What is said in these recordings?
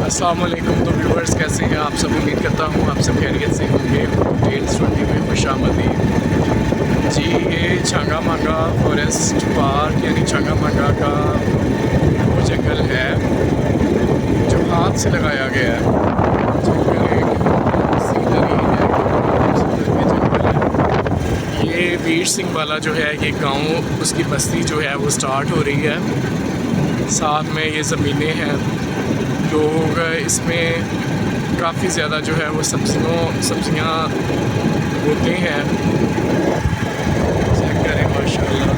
अस्सलाम वालेकुम। तो व्यूवर्स कैसे हैं आप सब? उम्मीद करता हूँ आप सब खैरियत से होंगे। टेल्स 20 में खुशामदीद जी। ये छांगा मांगा फॉरेस्ट पार्क यानी छांगा मांगा का वो जंगल है जो हाथ से लगाया गया है। जंगल एक सीनरी है, खूबसूरत ये जंगल है। ये वीर सिंह वाला जो है ये गांव, उसकी बस्ती जो है वो स्टार्ट हो रही है। साथ में ये ज़मीनें हैं, लोग इसमें काफ़ी ज़्यादा जो है वो सब्जियां बोते हैं। चेक करें माशाल्लाह।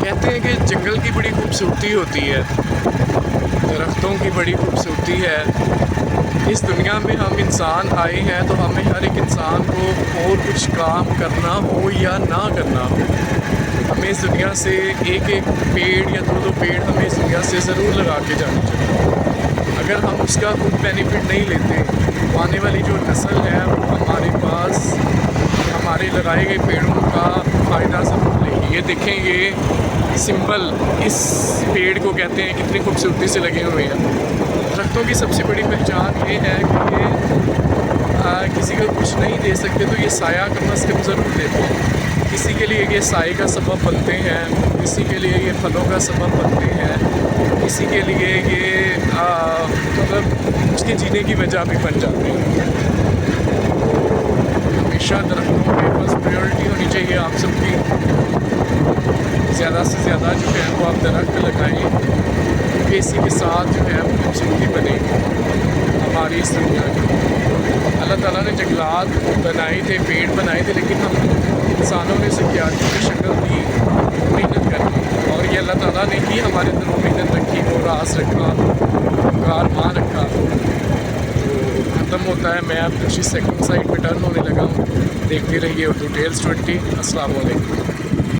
कहते हैं कि जंगल की बड़ी खूबसूरती होती है, दरख्तों की बड़ी खूबसूरती है। इस दुनिया में हम इंसान आए हैं तो हमें हर एक इंसान को और कुछ काम करना हो या ना करना हो, हमें इस दुनिया से एक एक पेड़ या दो पेड़ हमें इस दुनिया से ज़रूर लगा के जाना चाहिए। अगर हम उसका खुद बेनिफिट नहीं लेते तो आने वाली जो नस्ल है वो हमारे पास हमारे लगाए गए पेड़ों का फ़ायदा ज़रूर लेगी। ये देखें, ये सिंबल इस पेड़ को कहते हैं, कितनी खूबसूरती से लगे हुए हैं। दरख्तों की सबसे बड़ी पहचान ये है कि ये किसी को कुछ नहीं दे सकते तो ये साया कम अज़ कम ज़रूर देते हैं। किसी के लिए ये साए का सबब बनते हैं, किसी के लिए ये फलों का सबब बनते हैं, किसी के लिए ये मतलब उसके जीने की वजह भी बन जाते हैं। हमेशा दरख्तों के पास प्रायोरिटी होनी चाहिए आप सबकी। ज़्यादा से ज़्यादा जो है वो आप दरख्त लगाएं, क्योंकि इसी के साथ जो है वो खूबसूरती बनेगी हमारी इस दुनिया की। अल्लाह ताला ने जंगलात बनाए थे, पेड़ बनाए थे, लेकिन हम इंसानों ने इसे क्यारियों की शक्ल दी, मेहनत करके। और ये अल्लाह ताला ने ही हमारे अंदर वो मेहनत रखी, वो रास रखा, कारमां रखा। तो ख़त्म होता है, मैं अब दूसरी सेकंड साइड पर टर्न होने लगा हूँ। देखते रहिए उर्दू टेल्स 20। अस्सलाम वालेकुम।